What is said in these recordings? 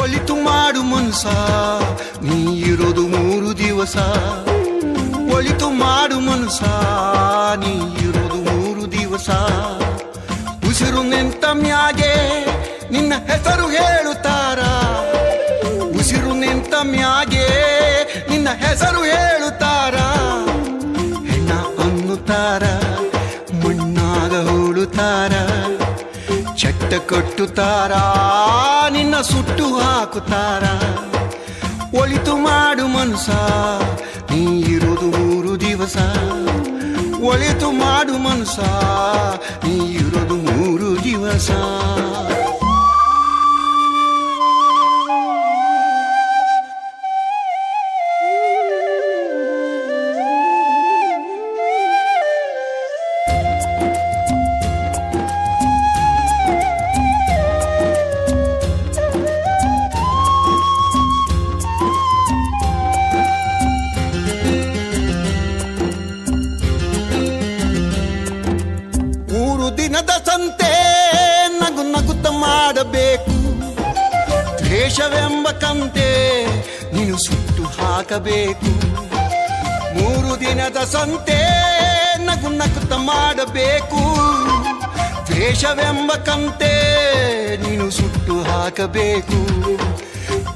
ಒಳಿತು ಮಾಡು ಮನ್ಸ, ನೀ ಇರೋದು 3 ದಿವಸ. ಒಳಿತು ಮಾಡು ಮನ್ಸ, ನೀ ಇರೋದು 3 ದಿವಸ. ಉಸಿರು ನಿಂತ ಮ್ಯಾಗೆ ನಿನ್ನ ಹೆಸರು ಹೇಳುತ್ತಾರ. ಉಸಿರು ನಿಂತ ಮ್ಯಾಗೆ ನಿನ್ನ ಹೆಸರು ಹೇಳುತ್ತಾರ. ಹೆಣ್ಣ ಅನ್ನುತ್ತಾರ, ಮಣ್ಣಾಗ ಹೂಳುತ್ತಾರ. ಚಟ್ಟ ಕಟ್ಟುತ್ತಾರ, ನಿನ್ನ ಸುಟ್ಟು ಹಾಕುತ್ತಾರ. ಒಳಿತು ಮಾಡು ಮನ್ಸ, ನೀ ಇರೋದು 3 ದಿವಸ. ಒಳಿತು ಮಾಡು ಮನ್ಸ, ನೀ ಇರೋದು 3 ದಿವಸ. ದಿನದ ಸಂತೆ ನಗು ನಗುತ್ತ ಮಾಡಬೇಕು. ದ್ವೇಷವೆಂಬ ಕಂತೆ ನೀನು ಸುಟ್ಟು ಹಾಕಬೇಕು. 3 ದಿನದ ಸಂತೆ ನಗು ನಗುತ್ತ ಮಾಡಬೇಕು. ದ್ವೇಷವೆಂಬ ಕಂತೆ ನೀನು ಸುಟ್ಟು ಹಾಕಬೇಕು.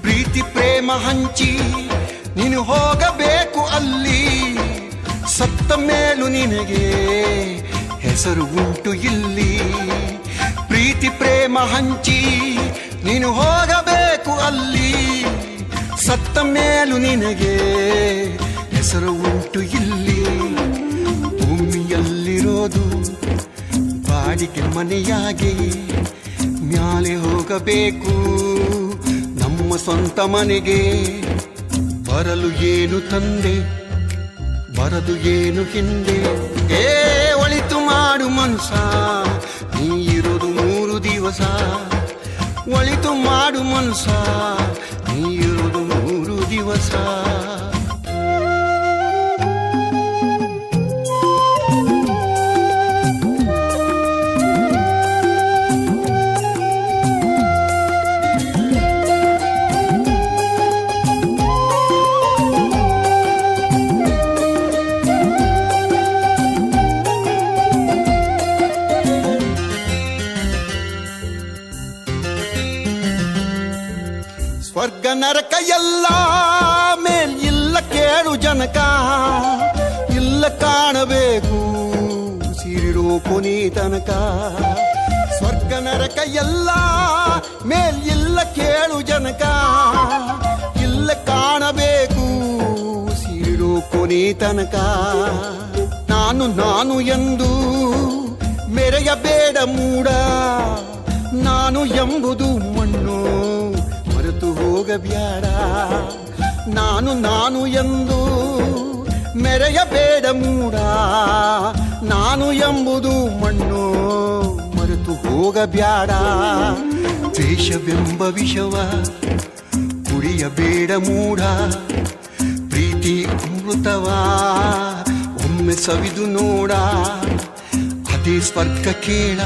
ಪ್ರೀತಿ ಪ್ರೇಮ ಹಂಚಿ ನೀನು ಹೋಗಬೇಕು ಅಲ್ಲಿ. ಸತ್ತ ಮೇಲೂ ನಿನಗೆ ಹೆಸರು ಉಂಟು ಇಲ್ಲಿ. ಪ್ರೀತಿ ಪ್ರೇಮ ಹಂಚಿ ನೀನು ಹೋಗಬೇಕು ಅಲ್ಲಿ. ಸತ್ತ ಮೇಲೂ ನಿನಗೆ ಹೆಸರು ಉಂಟು ಇಲ್ಲಿ. ಭೂಮಿಯಲ್ಲಿರೋದು ಬಾಡಿಗೆ ಮನೆಯಾಗಿ ಮ್ಯಾಲೆ ಹೋಗಬೇಕು ನಮ್ಮ ಸ್ವಂತ ಮನೆಗೆ. ಬರಲು ಏನು ತಂದೆ, ಬರದು ಏನು ಹಿಂದೆ. ಒಳಿತು ಮಾಡು ಮನ್ಸ, ನೀ ಇರೋದು 3 ದಿವಸ. ಒಳಿತು ಮಾಡು ಮನ್ಸ, ನೀ ಇರೋದು 3 ದಿವಸ. ಸ್ವರ್ಗ ನರಕ ಎಲ್ಲ ಮೇಲ್ ಇಲ್ಲ ಕೇಳು ಜನಕ. ಇಲ್ಲ ಕಾಣಬೇಕು ಸಿರಿರೋ ಕೊನೆ ತನಕ. ಸ್ವರ್ಗ ನರಕ ಎಲ್ಲ ಮೇಲ್ ಇಲ್ಲ ಕೇಳು ಜನಕ. ಇಲ್ಲ ಕಾಣಬೇಕು ಸಿರಿರೋ ಕೊನೆ ತನಕ. ನಾನು ನಾನು ಎಂದು ಮೆರೆಯಬೇಡ ಮೂಡ. ನಾನು ಎಂಬುದು ಮಣ್ಣು ಮರೆತು ಹೋಗಬ್ಯಾಡ. ನಾನು ನಾನು ಎಂದು ಮೆರೆಯಬೇಡ ಮೂಡ. ನಾನು ಎಂಬುದು ಮಣ್ಣು ಮರೆತು ಹೋಗಬ್ಯಾಡ. ದ್ವೇಷವೆಂಬ ವಿಷವ ಕುಡಿಯಬೇಡ ಮೂಡ. ಪ್ರೀತಿ ಅಮೃತವ ಒಮ್ಮೆ ಸವಿದು ನೋಡ. ಅದೇ ಸ್ವರ್ಗ ಕೇಳ